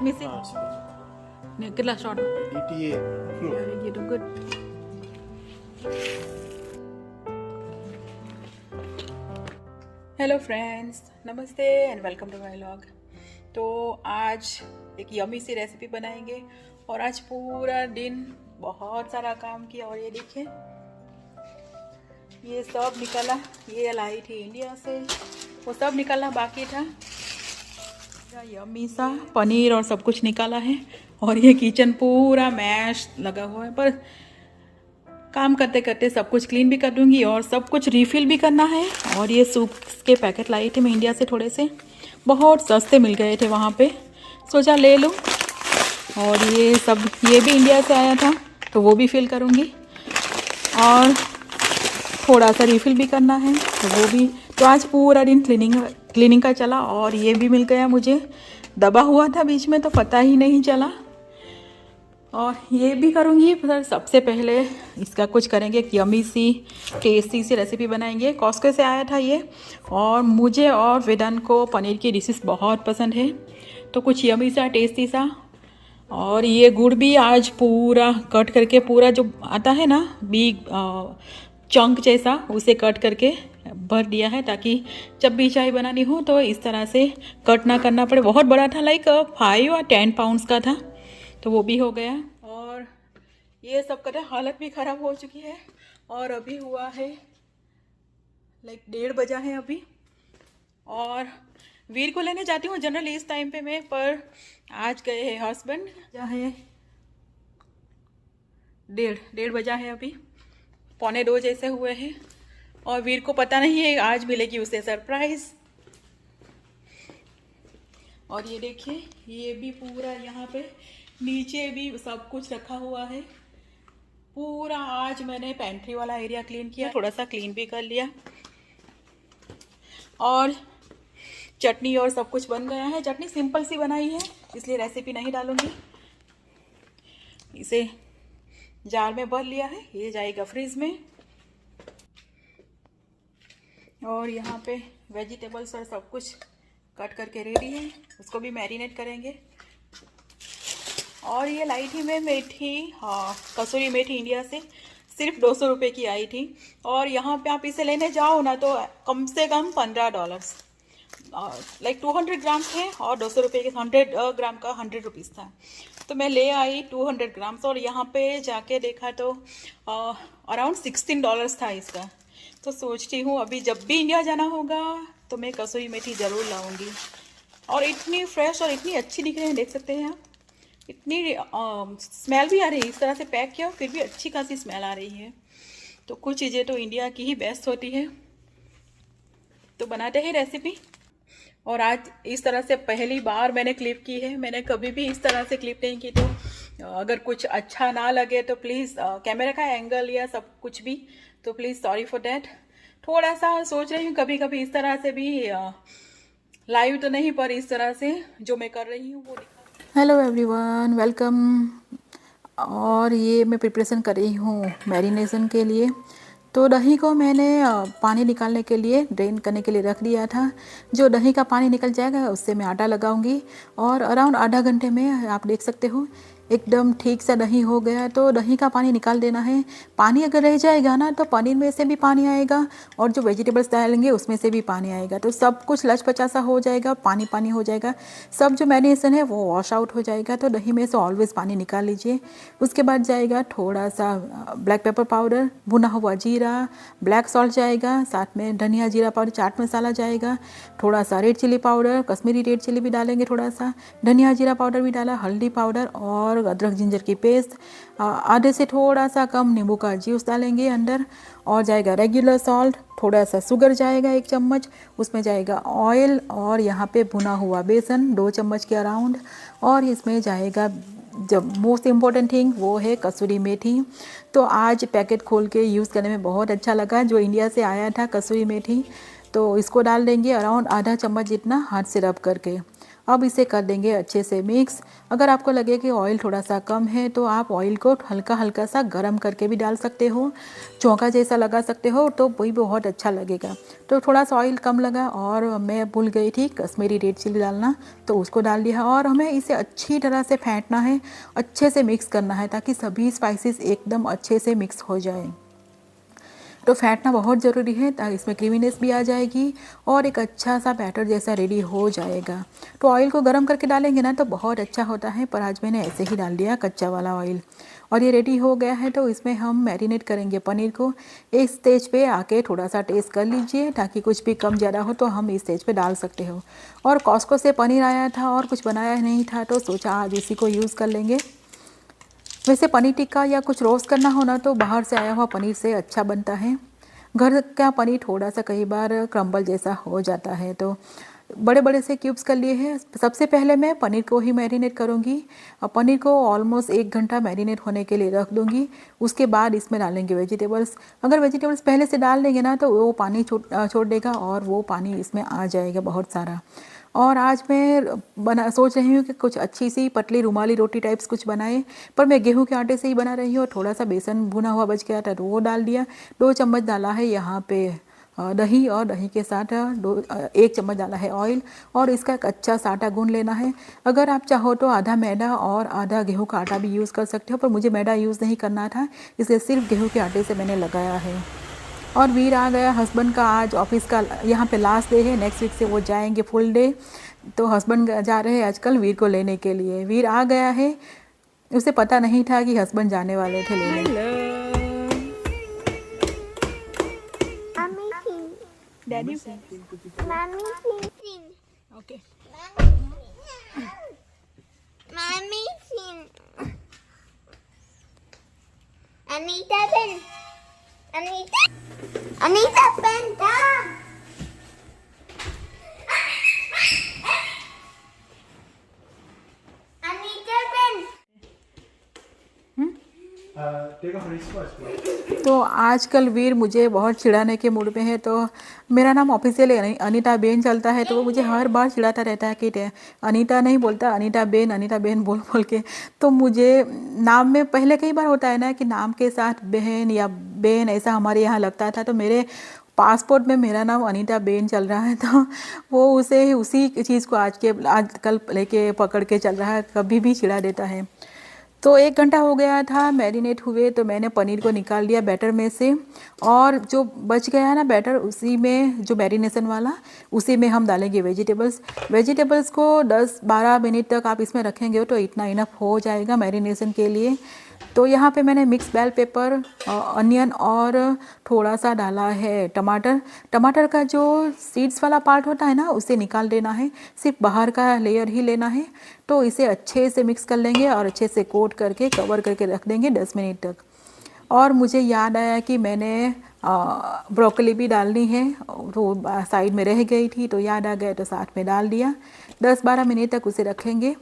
Miss it कितना short DTA flow. ये तो good. Hello friends, namaste and welcome to my vlog. तो आज एक यमी सी रेसिपी बनाएंगे और आज पूरा दिन बहुत सारा काम किया और ये देखिए ये सब निकला। ये लाई थी इंडिया से, वो सब निकलना बाकी था। यमी सा पनीर और सब कुछ निकाला है और ये किचन पूरा मैश लगा हुआ है, पर काम करते करते सब कुछ क्लीन भी कर दूंगी और सब कुछ रिफ़िल भी करना है। और ये सूप के पैकेट लाई थे मैं इंडिया से, थोड़े से बहुत सस्ते मिल गए थे वहाँ पे, सोचा ले लूँ। और ये सब ये भी इंडिया से आया था तो वो भी फिल करूँगी और थोड़ा सा रिफ़िल भी करना है तो वो भी। तो आज पूरा दिन क्लीनिंग का चला और ये भी मिल गया मुझे, दबा हुआ था बीच में तो पता ही नहीं चला। और ये भी करूँगी, पर सबसे पहले इसका कुछ करेंगे, एक यमी सी टेस्टी सी रेसिपी बनाएंगे। कॉस्को से आया था ये और मुझे और वेदांत को पनीर की डिशेस बहुत पसंद है, तो कुछ यमी सा टेस्टी सा। और ये गुड़ भी आज पूरा कट करके, पूरा जो आता है ना बिग चंक जैसा, उसे कट करके भर दिया है ताकि जब भी चाय बनानी हो तो इस तरह से कट ना करना पड़े। बहुत बड़ा था, लाइक 5 और 10 पाउंड्स का था, तो वो भी हो गया। और ये सब करते हालत भी ख़राब हो चुकी है और अभी हुआ है लाइक 1:30 बजा है अभी। और वीर को लेने जाती हूँ जनरली इस टाइम पे मैं, पर आज गए हैं हस्बैंड, जहाँ है 1:30 बजा है अभी, 1:45 जैसे हुए हैं। और वीर को पता नहीं है आज मिलेगी उसे सरप्राइज़। और ये देखिए ये भी पूरा यहाँ पे नीचे भी सब कुछ रखा हुआ है पूरा। आज मैंने पेंट्री वाला एरिया क्लीन किया, थोड़ा सा क्लीन भी कर लिया। और चटनी और सब कुछ बन गया है। चटनी सिंपल सी बनाई है इसलिए रेसिपी नहीं डालूंगी। इसे जार में भर लिया है, ये जाएगा फ्रिज में। और यहाँ पे वेजिटेबल्स और सब कुछ कट करके रेडी है, उसको भी मैरिनेट करेंगे। और ये लाई थी मैं मेथी, हाँ कसूरी मेथी इंडिया से, सिर्फ 200 रुपये की आई थी। और यहाँ पे आप इसे लेने जाओ ना तो कम से कम $15, लाइक 200 ग्राम थे और 200 रुपये के 100 ग्राम का 100 रुपीज़ था। तो मैं ले आई 200 ग्राम्स और यहाँ पे जाके देखा तो अराउंड $16 था इसका। तो सोचती हूँ अभी जब भी इंडिया जाना होगा तो मैं कसूरी मेथी ज़रूर लाऊंगी। और इतनी फ्रेश और इतनी अच्छी दिख रही है, देख सकते हैं आप। इतनी स्मेल भी आ रही है, इस तरह से पैक किया फिर भी अच्छी खासी स्मेल आ रही है। तो कुछ चीज़ें तो इंडिया की ही बेस्ट होती है। तो बनाते हैं रेसिपी। और आज इस तरह से पहली बार मैंने क्लिप की है, मैंने कभी भी इस तरह से क्लिप नहीं की। तो अगर कुछ अच्छा ना लगे तो प्लीज़, कैमरा का एंगल या सब कुछ भी, तो प्लीज़ सॉरी फॉर डैट। थोड़ा सा सोच रही हूँ कभी कभी इस तरह से भी, लाइव तो नहीं पर इस तरह से जो मैं कर रही हूँ वो दिखा। Hello everyone, welcome. और ये मैं प्रिपरेशन कर रही हूँ मैरिनेशन के लिए। तो दही को मैंने पानी निकालने के लिए, ड्रेन करने के लिए रख दिया था। जो दही का पानी निकल जाएगा उससे मैं आटा लगाऊंगी और अराउंड आधा घंटे में आप देख सकते हो एकदम ठीक सा दही हो गया। तो दही का पानी निकाल देना है। पानी अगर रह जाएगा ना तो पनीर में से भी पानी आएगा और जो वेजिटेबल्स डालेंगे उसमें से भी पानी आएगा, तो सब कुछ लचपचा सा हो जाएगा, पानी पानी हो जाएगा। सब जो मैरिनेशन है वो वॉश आउट हो जाएगा। तो दही में से ऑलवेज पानी निकाल लीजिए। उसके बाद जाएगा थोड़ा सा ब्लैक पेपर पाउडर, भुना हुआ जीरा, ब्लैक सॉल्ट जाएगा, साथ में धनिया जीरा पाउडर, चाट मसाला जाएगा, थोड़ा सा red chilli powder, Kashmiri red chilli भी डालेंगे, थोड़ा सा धनिया जीरा पाउडर भी डाला, हल्दी पाउडर और अदरक जिंजर की पेस्ट, आधे से थोड़ा सा कम नींबू का जूस डालेंगे अंदर। और जाएगा रेगुलर सॉल्ट, थोड़ा सा शुगर जाएगा 1 चम्मच, उसमें जाएगा ऑयल और यहाँ पे भुना हुआ बेसन 2 चम्मच के अराउंड। और इसमें जाएगा जब मोस्ट इम्पॉर्टेंट थिंग वो है कसूरी मेथी। तो आज पैकेट खोल के यूज़ करने में बहुत अच्छा लगा, जो इंडिया से आया था कसूरी मेथी। तो इसको डाल देंगे अराउंड आधा चम्मच जितना हाथ से रब करके। अब इसे कर देंगे अच्छे से मिक्स। अगर आपको लगे कि ऑयल थोड़ा सा कम है तो आप ऑयल को हल्का हल्का सा गर्म करके भी डाल सकते हो, चौंका जैसा लगा सकते हो, तो वही बहुत अच्छा लगेगा। तो थोड़ा सा ऑयल कम लगा और मैं भूल गई थी कश्मीरी रेड चिली डालना, तो उसको डाल दिया। और हमें इसे अच्छी तरह से फेंटना है, अच्छे से मिक्स करना है ताकि सभी स्पाइसेस एकदम अच्छे से मिक्स हो जाए। तो फेंटना बहुत ज़रूरी है ताकि इसमें क्रीमीनेस भी आ जाएगी और एक अच्छा सा बैटर जैसा रेडी हो जाएगा। तो ऑयल को गर्म करके डालेंगे ना तो बहुत अच्छा होता है, पर आज मैंने ऐसे ही डाल दिया कच्चा वाला ऑयल। और ये रेडी हो गया है तो इसमें हम मैरिनेट करेंगे पनीर को। इस स्टेज पे आके थोड़ा सा टेस्ट कर लीजिए ताकि कुछ भी कम ज़्यादा हो तो हम इस स्टेज पे डाल सकते हो। और कॉस्को से पनीर आया था और कुछ बनाया नहीं था तो सोचा आज उसी को यूज़ कर लेंगे। वैसे पनीर टिक्का या कुछ रोस्ट करना हो ना तो बाहर से आया हुआ पनीर से अच्छा बनता है। घर का पनीर थोड़ा सा कई बार क्रम्बल जैसा हो जाता है। तो बड़े बड़े से क्यूब्स कर लिए हैं। सबसे पहले मैं पनीर को ही मैरिनेट करूँगी और पनीर को ऑलमोस्ट 1 घंटा मैरिनेट होने के लिए रख दूँगी। उसके बाद इसमें डालेंगे वेजिटेबल्स। अगर वेजिटेबल्स पहले से डाल देंगे ना तो वो पानी छोड़ देगा और वो पानी इसमें आ जाएगा बहुत सारा। और आज मैं सोच रही हूँ कि कुछ अच्छी सी पतली रुमाली रोटी टाइप्स कुछ बनाए, पर मैं गेहूं के आटे से ही बना रही हूँ। और थोड़ा सा बेसन भुना हुआ बच गया था तो वो डाल दिया। 2 चम्मच डाला है यहाँ पे दही, और दही के साथ 1 चम्मच डाला है ऑयल। और इसका एक अच्छा सा आटा गूंद लेना है। अगर आप चाहो तो आधा मैदा और आधा गेहूं का आटा भी यूज़ कर सकते हो, पर मुझे मैदा यूज़ नहीं करना था इसलिए सिर्फ गेहूं के आटे से मैंने लगाया है। और वीर आ गया, हस्बैंड का आज ऑफिस का यहाँ पे लास्ट डे है, नेक्स्ट वीक से वो जाएंगे फुल डे। तो हस्बैंड जा रहे हैं आजकल वीर को लेने के लिए। वीर आ गया है, उसे पता नहीं था कि हस्बैंड जाने वाले थे लेने। Daddy okay Anita Ben. Anita Ben. Anita Ben. Take a French first, please. तो आजकल वीर मुझे बहुत चिढ़ाने के मूड में है। तो मेरा नाम ऑफिशियल अनीता बेन चलता है तो वो मुझे हर बार चिढ़ाता रहता है कि अनीता नहीं बोलता, अनीता बेन बोल बोल के। तो मुझे नाम में पहले कई बार होता है ना कि नाम के साथ बहन या बेन ऐसा हमारे यहाँ लगता था। तो मेरे पासपोर्ट में मेरा नाम अनीता बेन चल रहा है, तो वो उसी चीज़ को आजकल लेके पकड़ के चल रहा है, कभी भी चिढ़ा देता है। तो 1 घंटा हो गया था मैरिनेट हुए, तो मैंने पनीर को निकाल लिया बैटर में से। और जो बच गया है ना बैटर, उसी में जो मैरिनेशन वाला, उसी में हम डालेंगे वेजिटेबल्स को 10-12 मिनट तक आप इसमें रखेंगे तो इतना इनफ हो जाएगा मैरिनेशन के लिए। तो यहाँ पे मैंने मिक्स बेल पेपर, अनियन और थोड़ा सा डाला है टमाटर का जो सीड्स वाला पार्ट होता है ना उसे निकाल देना है, सिर्फ बाहर का लेयर ही लेना है। तो इसे अच्छे से मिक्स कर लेंगे और अच्छे से कोट करके कवर करके रख देंगे 10 मिनट तक। और मुझे याद आया कि मैंने ब्रोकली भी डालनी है, तो साइड में रह गई थी तो याद आ गया तो साथ में डाल दिया। 10-12 मिनट तक उसे रखेंगे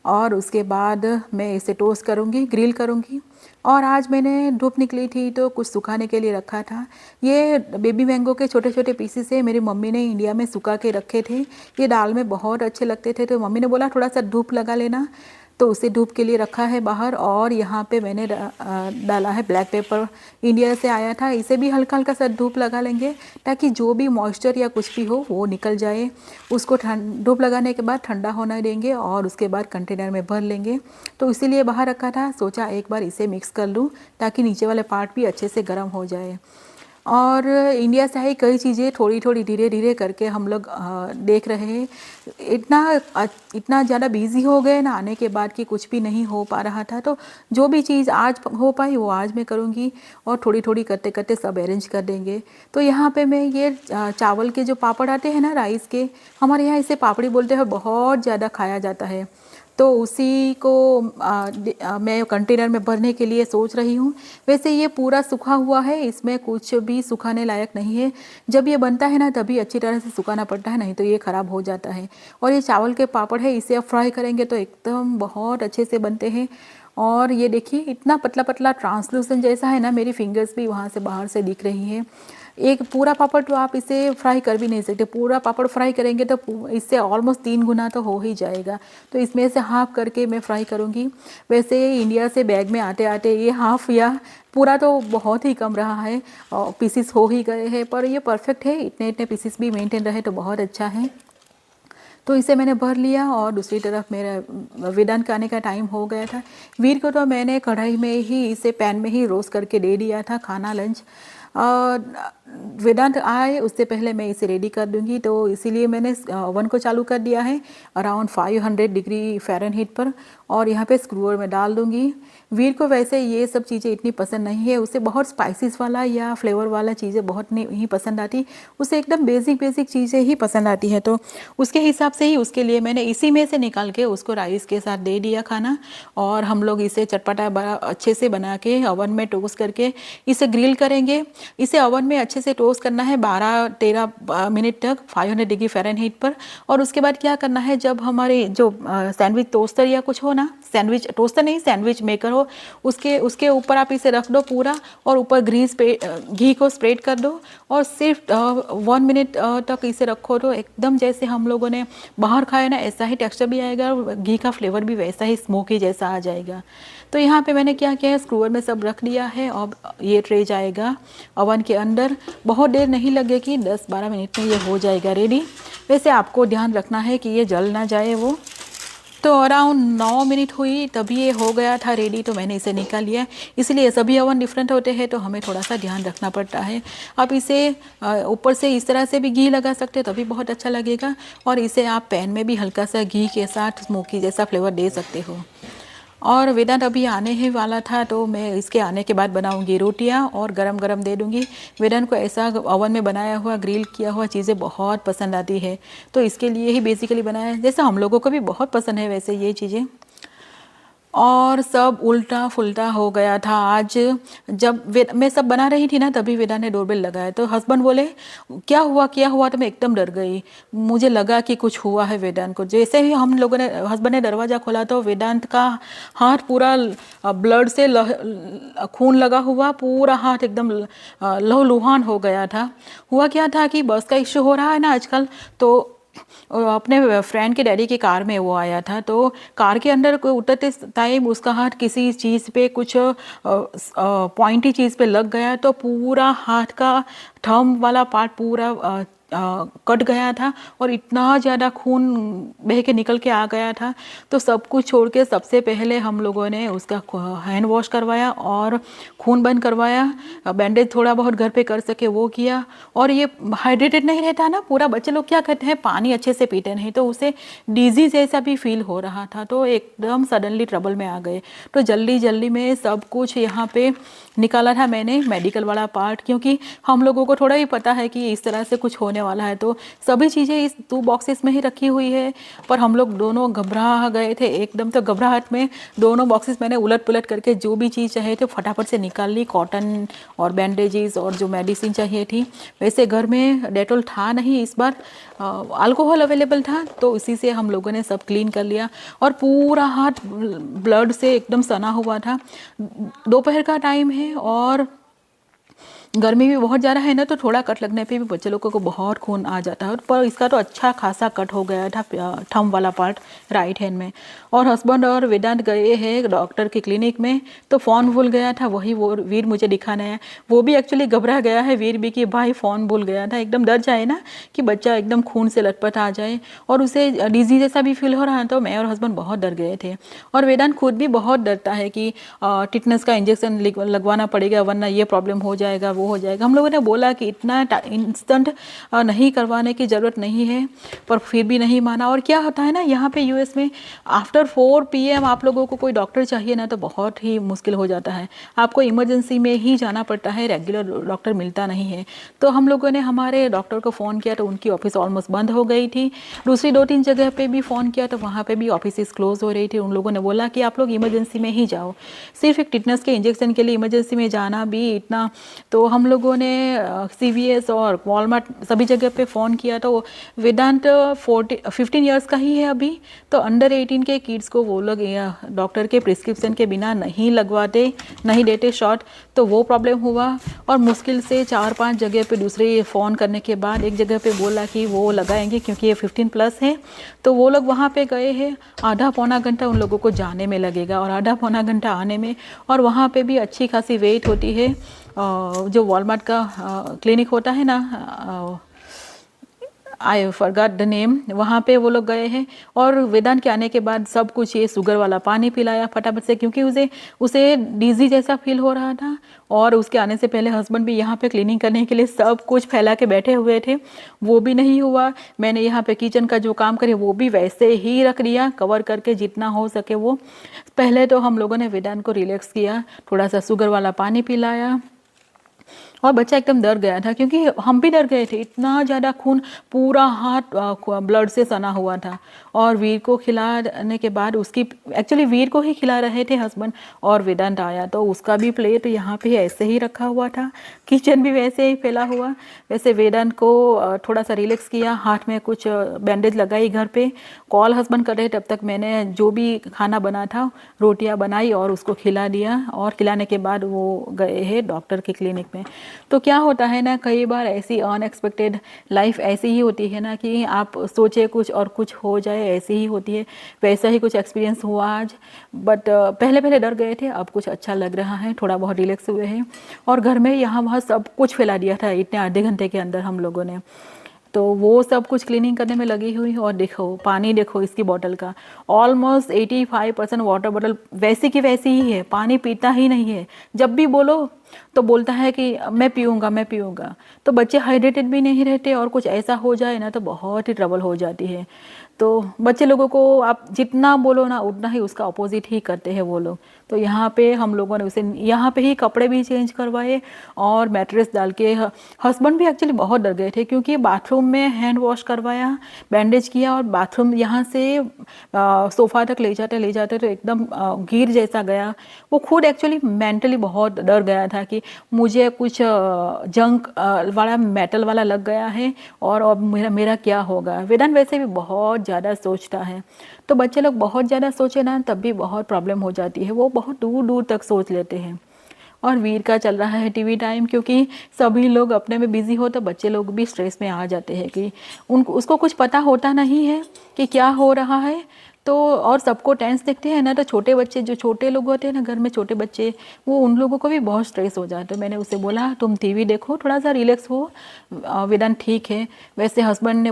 और उसके बाद मैं इसे टोस्ट करूँगी, ग्रिल करूँगी। और आज मैंने धूप निकली थी तो कुछ सुखाने के लिए रखा था। ये बेबी मैंगो के छोटे छोटे पीसेस है, मेरी मम्मी ने इंडिया में सुखा के रखे थे। ये दाल में बहुत अच्छे लगते थे, तो मम्मी ने बोला थोड़ा सा धूप लगा लेना, तो उसे धूप के लिए रखा है बाहर। और यहाँ पे मैंने डाला है ब्लैक पेपर, इंडिया से आया था। इसे भी हल्का हल्का सा धूप लगा लेंगे ताकि जो भी मॉइस्चर या कुछ भी हो वो निकल जाए। उसको धूप लगाने के बाद ठंडा होने देंगे और उसके बाद कंटेनर में भर लेंगे। तो इसीलिए बाहर रखा था, सोचा एक बार इसे मिक्स कर लूँ ताकि नीचे वाले पार्ट भी अच्छे से गर्म हो जाए। और इंडिया से आई कई चीज़ें थोड़ी थोड़ी धीरे धीरे करके हम लोग देख रहे हैं। इतना ज़्यादा बिजी हो गए ना आने के बाद कि कुछ भी नहीं हो पा रहा था। तो जो भी चीज़ आज हो पाई वो आज मैं करूँगी और थोड़ी थोड़ी करते करते सब अरेंज कर देंगे। तो यहाँ पे मैं ये चावल के जो पापड़ आते हैं ना राइस के, हमारे यहाँ इसे पापड़ी बोलते हैं, बहुत ज़्यादा खाया जाता है। तो उसी को मैं कंटेनर में भरने के लिए सोच रही हूँ। वैसे ये पूरा सूखा हुआ है, इसमें कुछ भी सुखाने लायक नहीं है। जब ये बनता है ना तभी अच्छी तरह से सुखाना पड़ता है, नहीं तो ये ख़राब हो जाता है। और ये चावल के पापड़ है, इसे आप फ्राई करेंगे तो एकदम बहुत अच्छे से बनते हैं। और ये देखिए इतना पतला पतला ट्रांसलूसेंट जैसा है ना, मेरी फिंगर्स भी वहाँ से बाहर से दिख रही है। एक पूरा पापड़ तो आप इसे फ्राई कर भी नहीं सकते, पूरा पापड़ फ्राई करेंगे तो इससे ऑलमोस्ट 3 गुना तो हो ही जाएगा। तो इसमें से हाफ करके मैं फ्राई करूँगी। वैसे इंडिया से बैग में आते आते ये हाफ या पूरा तो बहुत ही कम रहा है, पीसीस हो ही गए हैं, पर ये परफेक्ट है। इतने इतने पीसीस भी मेंटेन रहे तो बहुत अच्छा है। तो इसे मैंने भर लिया और दूसरी तरफ मेरा वेदांत का आने का टाइम हो गया था। वीर को तो मैंने कढ़ाई में ही, इसे पैन में ही रोस्ट करके दे दिया था खाना लंच। वेदांत आए उससे पहले मैं इसे रेडी कर दूंगी, तो इसीलिए मैंने ओवन को चालू कर दिया है अराउंड 500 डिग्री फ़ारेनहीट पर, और यहाँ पे स्क्रूअर में डाल दूंगी। वीर को वैसे ये सब चीज़ें इतनी पसंद नहीं है, उसे बहुत स्पाइसेस वाला या फ्लेवर वाला चीज़ें बहुत नहीं पसंद आती, उसे एकदम बेसिक चीज़ें ही पसंद आती है। तो उसके हिसाब से ही उसके लिए मैंने इसी में से निकाल के उसको राइस के साथ दे दिया खाना। और हम लोग इसे चटपटा बड़ा अच्छे से बना के ओवन में टोस्ट करके इसे ग्रिल करेंगे। इसे ओवन में अच्छे से टोस्ट करना है 12-13 मिनट तक 500 डिग्री फ़ारेनहीट पर। और उसके बाद क्या करना है, जब हमारे जो सैंडविच टोस्टर या कुछ हो ना, सैंडविच टोस्टर नहीं सैंडविच मेकर हो, उसके ऊपर आप इसे रख दो पूरा, और ऊपर घी को स्प्रेड कर दो और सिर्फ 1 मिनट तक इसे रखो। तो एकदम जैसे हम लोगों ने बाहर खाया ना ऐसा ही टेक्सचर भी आएगा और घी का फ्लेवर भी वैसा ही स्मोकी जैसा आ जाएगा। तो यहाँ पे मैंने क्या किया है, स्क्रूअर में सब रख दिया है। और ये ट्रे जाएगा ओवन के अंदर, बहुत देर नहीं लगेगी, 10-12 मिनट में ये हो जाएगा रेडी। वैसे आपको ध्यान रखना है कि ये जल ना जाए वो। तो अराउंड 9 मिनट हुई तभी ये हो गया था रेडी, तो मैंने इसे निकाल लिया। इसलिए सभी ओवन डिफरेंट होते हैं तो हमें थोड़ा सा ध्यान रखना पड़ता है। आप इसे ऊपर से इस तरह से भी घी लगा सकते हो तभी बहुत अच्छा लगेगा, और इसे आप पैन में भी हल्का सा घी के साथ स्मोकी जैसा फ्लेवर दे सकते हो। और वेदांत अभी आने ही वाला था, तो मैं इसके आने के बाद बनाऊंगी रोटियां और गरम गरम दे दूंगी। वेदांत को ऐसा ओवन में बनाया हुआ ग्रिल किया हुआ चीज़ें बहुत पसंद आती है, तो इसके लिए ही बेसिकली बनाया है। जैसे हम लोगों को भी बहुत पसंद है वैसे ये चीज़ें। और सब उल्टा फुल्टा हो गया था आज। जब मैं सब बना रही थी ना तभी वेदांत ने डोरबेल लगाया, तो हस्बैंड बोले क्या हुआ, तो मैं एकदम डर गई। मुझे लगा कि कुछ हुआ है वेदांत को। जैसे ही हम लोगों ने हस्बैंड ने दरवाज़ा खोला तो वेदांत का हाथ पूरा ब्लड से खून लगा हुआ, पूरा हाथ एकदम लहूलुहान हो गया था। हुआ क्या था कि बस का इश्यू हो रहा है ना आजकल, तो अपने फ्रेंड के डैडी की कार में वो आया था, तो कार के अंदर उतरते टाइम उसका हाथ किसी चीज़ पे, कुछ पॉइंटी चीज़ पे लग गया, तो पूरा हाथ का थंब वाला पार्ट पूरा कट गया था और इतना ज़्यादा खून बह के निकल के आ गया था। तो सब कुछ छोड़ के सबसे पहले हम लोगों ने उसका हैंड वॉश करवाया और खून बंद करवाया। बैंडेज थोड़ा बहुत घर पे कर सके वो किया। और ये हाइड्रेटेड नहीं रहता ना पूरा, बच्चे लोग क्या करते हैं पानी अच्छे से पीते नहीं, तो उसे डिजीज़ जैसा भी फील हो रहा था, तो एकदम सडनली ट्रबल में आ गए। तो जल्दी में सब कुछ यहाँ पे निकाला था मैंने, मेडिकल वाला पार्ट, क्योंकि हम लोगों को थोड़ा ही पता है कि इस तरह से कुछ होने वाला है। तो सभी चीज़ें इस 2 बॉक्सेस में ही रखी हुई है, पर हम लोग दोनों घबरा गए थे एकदम। तो घबराहट में दोनों बॉक्सेस मैंने उलट पुलट करके जो भी चीज़ चाहिए थे फटाफट से निकाल ली, कॉटन और बैंडेजेस और जो मेडिसिन चाहिए थी। वैसे घर में डेटॉल था नहीं इस बार, अल्कोहल अवेलेबल था, तो इसी से हम लोगों ने सब क्लीन कर लिया। और पूरा हाथ ब्लड से एकदम सना हुआ था। दोपहर का टाइम है और गर्मी भी बहुत ज़्यादा है ना, तो थोड़ा कट लगने पे भी बच्चे लोगों को बहुत खून आ जाता है। पर इसका तो अच्छा खासा कट हो गया था थंब वाला पार्ट राइट हैंड में। और हस्बैंड और वेदांत गए हैं डॉक्टर की क्लिनिक में, तो फ़ोन भूल गया था, वही वो वीर मुझे दिखाना है। वो भी एक्चुअली घबरा गया है वीर भी कि भाई फ़ोन भूल गया था। एकदम डर जाए ना कि बच्चा एकदम खून से लटपट आ जाए और उसे डिजीज जैसा भी फील हो रहा है, तो मैं और हस्बैंड बहुत डर गए थे। और वेदांत खुद भी बहुत डरता है कि टिटनेस का इंजेक्शन लगवाना पड़ेगा वरना ये प्रॉब्लम हो जाएगा वो हो जाएगा। हम लोगों ने बोला कि इतना इंस्टेंट नहीं करवाने की ज़रूरत नहीं है, पर फिर भी नहीं माना। और क्या होता है ना यहाँ पे यूएस में आफ्टर 4 PM आप लोगों को कोई डॉक्टर चाहिए ना तो बहुत ही मुश्किल हो जाता है, आपको इमरजेंसी में ही जाना पड़ता है, रेगुलर डॉक्टर मिलता नहीं है। तो हम लोगों ने हमारे डॉक्टर को फ़ोन किया तो उनकी ऑफिस ऑलमोस्ट बंद हो गई थी। दूसरी 2-3 जगह पे भी फ़ोन किया तो वहाँ पे भी ऑफिस क्लोज हो रही थी। उन लोगों ने बोला कि आप लोग इमरजेंसी में ही जाओ, सिर्फ एक टिटनेस के इंजेक्शन के लिए इमरजेंसी में जाना भी इतना, तो हम लोगों ने CVS और वॉलमार्ट सभी जगह पे फ़ोन किया। तो वेदांत 15 इयर्स का ही है अभी, तो अंडर 18 के किड्स को वो लोग डॉक्टर के प्रिस्क्रिप्शन के बिना नहीं लगवाते, नहीं देते शॉट। तो वो प्रॉब्लम हुआ और मुश्किल से 4-5 जगह पे दूसरे फ़ोन करने के बाद एक जगह पे बोला कि वो लगाएंगे क्योंकि ये 15+ है। तो वो लोग वहाँ पे गए हैं, आधा पौना घंटा उन लोगों को जाने में लगेगा और आधा पौना घंटा आने में। और वहाँ पे भी अच्छी खासी वेट होती है। जो वॉलमार्ट का क्लिनिक होता है ना, आई फॉरगॉट द नेम, वहाँ पे वो लोग गए हैं। और वेदांत के आने के बाद सब कुछ ये शुगर वाला पानी पिलाया फटाफट से, क्योंकि उसे डीजी जैसा फील हो रहा था। और उसके आने से पहले हस्बैंड भी यहाँ पे क्लीनिंग करने के लिए सब कुछ फैला के बैठे हुए थे, वो भी नहीं हुआ। मैंने यहाँ पे किचन का जो काम करे वो भी वैसे ही रख दिया, कवर करके जितना हो सके वो। पहले तो हम लोगों ने वेदांत को रिलैक्स किया, थोड़ा सा शुगर वाला पानी पिलाया और बच्चा एकदम डर गया था, क्योंकि हम भी डर गए थे। इतना ज़्यादा खून, पूरा हाथ ब्लड से सना हुआ था। और वीर को खिलाने के बाद एक्चुअली वीर को ही खिला रहे थे हस्बैंड, और वेदांत आया तो उसका भी प्लेट यहाँ पे ऐसे ही रखा हुआ था, किचन भी वैसे ही फैला हुआ। वैसे वेदांत को थोड़ा सा रिलैक्स किया, हाथ में कुछ बैंडेज लगाई घर पे। कॉल हस्बैंड कर रहे तब तक मैंने जो भी खाना बना था, रोटियाँ बनाई और उसको खिला दिया। और खिलाने के बाद वो गए हैं डॉक्टर के क्लिनिक में। तो क्या होता है ना, कई बार ऐसी अनएक्सपेक्टेड लाइफ ऐसी ही होती है ना, कि आप सोचे कुछ और कुछ हो जाए, ऐसी ही होती है। वैसा ही कुछ एक्सपीरियंस हुआ आज। बट पहले डर गए थे, अब कुछ अच्छा लग रहा है, थोड़ा बहुत रिलैक्स हुए हैं। और घर में यहाँ वहाँ सब कुछ फैला दिया था इतने आधे घंटे के अंदर हम लोगों ने। तो वो सब कुछ क्लीनिंग करने में लगी हुई। और देखो पानी, देखो इसकी बॉटल का ऑलमोस्ट 85% वाटर बॉटल वैसी की वैसी ही है, पानी पीता ही नहीं है। जब भी बोलो तो बोलता है कि मैं पीऊँगा। तो बच्चे हाइड्रेटेड भी नहीं रहते, और कुछ ऐसा हो जाए ना तो बहुत ही ट्रबल हो जाती है। तो बच्चे लोगों को आप जितना बोलो ना, उतना ही उसका अपोजिट ही करते हैं वो लोग। तो यहाँ पे हम लोगों ने उसे यहाँ पे ही कपड़े भी चेंज करवाए और मैट्रेस डाल के। हस्बैंड भी एक्चुअली बहुत डर गए थे, क्योंकि बाथरूम में हैंड वॉश करवाया, बैंडेज किया, और बाथरूम यहाँ से सोफ़ा तक ले जाते तो एकदम गिर जैसा गया। वो खुद एक्चुअली मेंटली बहुत डर गया था कि मुझे कुछ जंक वाला, मेटल वाला लग गया है, और अब मेरा क्या होगा। वेदांत वैसे भी बहुत ज़्यादा सोचता है। तो बच्चे लोग बहुत ज़्यादा सोचे ना, तब भी बहुत प्रॉब्लम हो जाती है। वो बहुत दूर दूर तक सोच लेते हैं। और वीर का चल रहा है टीवी टाइम, क्योंकि सभी लोग अपने में बिजी हो, तो बच्चे लोग भी स्ट्रेस में आ जाते हैं कि उसको कुछ पता होता नहीं है कि क्या हो रहा है। तो और सबको टेंस देखते हैं ना, तो छोटे बच्चे, जो छोटे लोग होते हैं ना घर में, छोटे बच्चे, वो उन लोगों को भी बहुत स्ट्रेस हो जाता है। मैंने उसे बोला तुम टीवी देखो, थोड़ा सा रिलैक्स हो। वेदांत ठीक है। वैसे हस्बैंड ने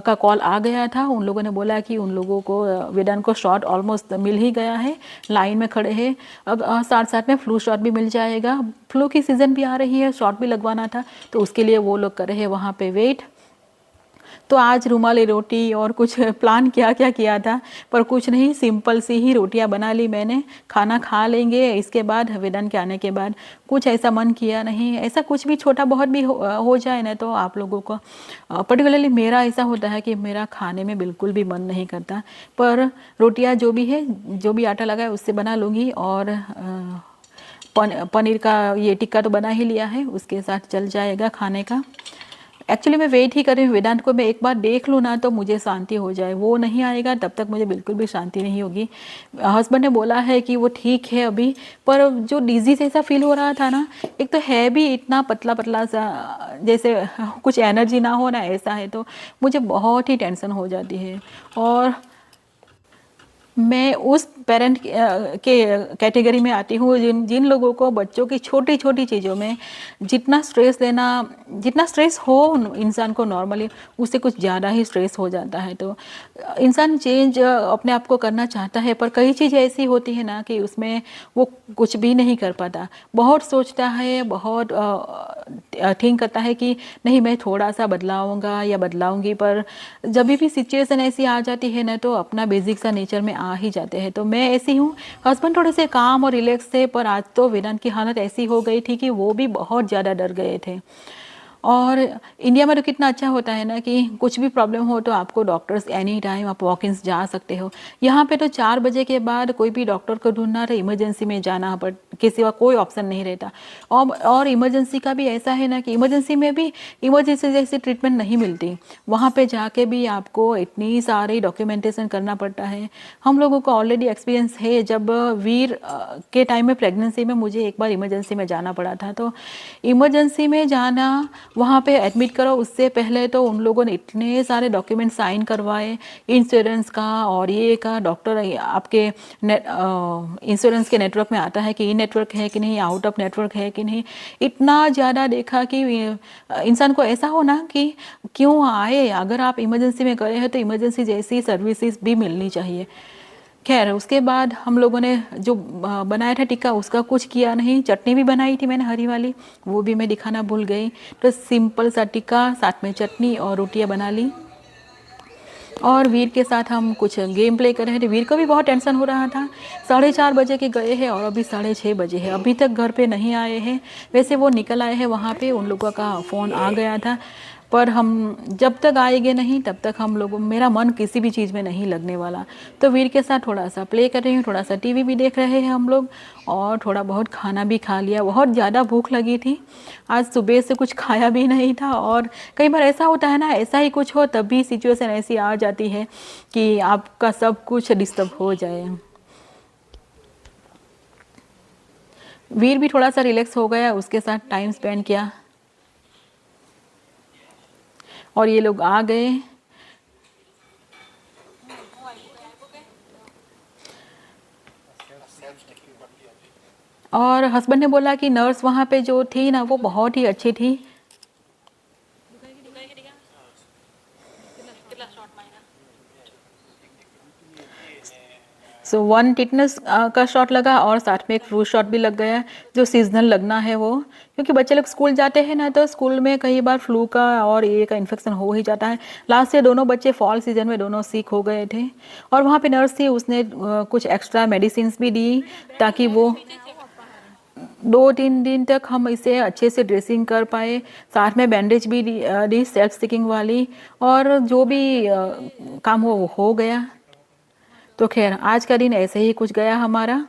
का कॉल आ गया था, उन लोगों ने बोला कि उन लोगों को वेदांत को शॉट ऑलमोस्ट मिल ही गया है, लाइन में खड़े हैं। अब साथ में फ्लू शॉट भी मिल जाएगा, फ्लू की सीज़न भी आ रही है, शॉट भी लगवाना था, तो उसके लिए वो लोग कर रहे हैं वहाँ पे वेट। तो आज रुमाली रोटी और कुछ प्लान किया था, पर कुछ नहीं, सिंपल सी ही रोटियां बना ली मैंने। खाना खा लेंगे इसके बाद, वेदांत के आने के बाद। कुछ ऐसा मन किया नहीं, ऐसा कुछ भी छोटा बहुत भी हो जाए ना, तो आप लोगों को पर्टिकुलरली मेरा ऐसा होता है कि मेरा खाने में बिल्कुल भी मन नहीं करता। पर रोटियां जो भी है, जो भी आटा लगा है उससे बना लूँगी। और पनीर का ये टिक्का तो बना ही लिया है, उसके साथ चल जाएगा खाने का। एक्चुअली मैं वेट ही कर रही हूँ वेदांत को, मैं एक बार देख लूँ ना तो मुझे शांति हो जाए। वो नहीं आएगा तब तक मुझे बिल्कुल भी शांति नहीं होगी। हस्बैंड ने बोला है कि वो ठीक है अभी, पर जो डिजीज ऐसा फील हो रहा था ना, एक तो है भी इतना पतला सा, जैसे कुछ एनर्जी ना हो ना, ऐसा है, तो मुझे बहुत ही टेंशन हो जाती है। और मैं उस पेरेंट के कैटेगरी में आती हूँ जिन लोगों को बच्चों की छोटी छोटी चीज़ों में जितना स्ट्रेस हो इंसान को नॉर्मली, उससे कुछ ज़्यादा ही स्ट्रेस हो जाता है। तो इंसान चेंज अपने आप को करना चाहता है, पर कई चीज़ें ऐसी होती है ना कि उसमें वो कुछ भी नहीं कर पाता। बहुत सोचता है, बहुत थिंक करता है कि नहीं मैं थोड़ा सा बदलाऊँगा या बदलाऊँगी, पर जब भी सिचुएशन ऐसी आ जाती है ना, तो अपना बेसिक सा नेचर में आ ही जाते हैं। तो मैं ऐसी हूँ। हस्बैंड थोड़े से काम और रिलैक्स थे, पर आज तो वेदांत की हालत ऐसी हो गई थी कि वो भी बहुत ज़्यादा डर गए थे। और इंडिया में तो कितना अच्छा होता है ना कि कुछ भी प्रॉब्लम हो तो आपको डॉक्टर्स एनी टाइम आप वॉक इन्स जा सकते हो। यहाँ पे तो 4 बजे के बाद कोई भी डॉक्टर को ढूंढना तो इमरजेंसी में जाना के सिवा कोई ऑप्शन नहीं रहता। और इमरजेंसी का भी ऐसा है ना कि इमरजेंसी में भी इमरजेंसी जैसी ट्रीटमेंट नहीं मिलती। वहाँ पे जाके भी आपको इतनी सारी डॉक्यूमेंटेशन करना पड़ता है। हम लोगों को ऑलरेडी एक्सपीरियंस है, जब वीर के टाइम में प्रेगनेंसी में मुझे एक बार इमरजेंसी में जाना पड़ा था। तो इमरजेंसी में जाना, वहाँ पे एडमिट करो, उससे पहले तो उन लोगों ने इतने सारे डॉक्यूमेंट साइन करवाए, इंश्योरेंस का और ये का। डॉक्टर आपके इंश्योरेंस के नेटवर्क में आता है कि इन नेटवर्क है कि नहीं, आउट ऑफ नेटवर्क है कि नहीं। इतना ज़्यादा देखा कि इंसान को ऐसा हो ना कि क्यों आए, अगर आप इमरजेंसी में गए हैं तो इमरजेंसी जैसी सर्विसेज भी मिलनी चाहिए। खैर उसके बाद हम लोगों ने जो बनाया था टिक्का, उसका कुछ किया नहीं। चटनी भी बनाई थी मैंने हरी वाली, वो भी मैं दिखाना भूल गई। तो सिंपल सा टिक्का, साथ में चटनी और रोटियां बना ली। और वीर के साथ हम कुछ गेम प्ले कर रहे थे। वीर को भी बहुत टेंशन हो रहा था। 4:30 बजे के गए हैं और अभी 6:30 बजे है, अभी तक घर पे नहीं आए हैं। वैसे वो निकल आए हैं, वहाँ पे उन लोगों का फ़ोन आ गया था, पर हम जब तक आएंगे नहीं तब तक हम लोगों, मेरा मन किसी भी चीज़ में नहीं लगने वाला। तो वीर के साथ थोड़ा सा प्ले कर रही हूँ, थोड़ा सा टीवी भी देख रहे हैं हम लोग, और थोड़ा बहुत खाना भी खा लिया। बहुत ज़्यादा भूख लगी थी, आज सुबह से कुछ खाया भी नहीं था। और कई बार ऐसा होता है ना, ऐसा ही कुछ हो तभी सिचुएशन ऐसी आ जाती है कि आपका सब कुछ डिस्टर्ब हो जाए। वीर भी थोड़ा सा रिलैक्स हो गया, उसके साथ टाइम स्पेंड किया। और ये लोग आ गए। और हस्बैंड ने बोला कि नर्स वहाँ पे जो थी ना, वो बहुत ही अच्छी थी। सो 1 टिटनस का शॉट लगा और साथ में एक फ्लू शॉट भी लग गया, जो सीजनल लगना है वो। क्योंकि बच्चे लोग स्कूल जाते हैं ना, तो स्कूल में कई बार फ्लू का और ये का इन्फेक्शन हो ही जाता है। लास्ट ईयर दोनों बच्चे फॉल सीजन में दोनों सिक हो गए थे। और वहाँ पे नर्स थी, उसने कुछ एक्स्ट्रा मेडिसिन भी दी ताकि वो 2-3 दिन तक हम इसे अच्छे से ड्रेसिंग कर पाए। साथ में बैंडेज भी दी सेल्फ स्टिकिंग वाली, और जो भी काम हो गया। तो खैर आज का दिन ऐसे ही कुछ गया हमारा।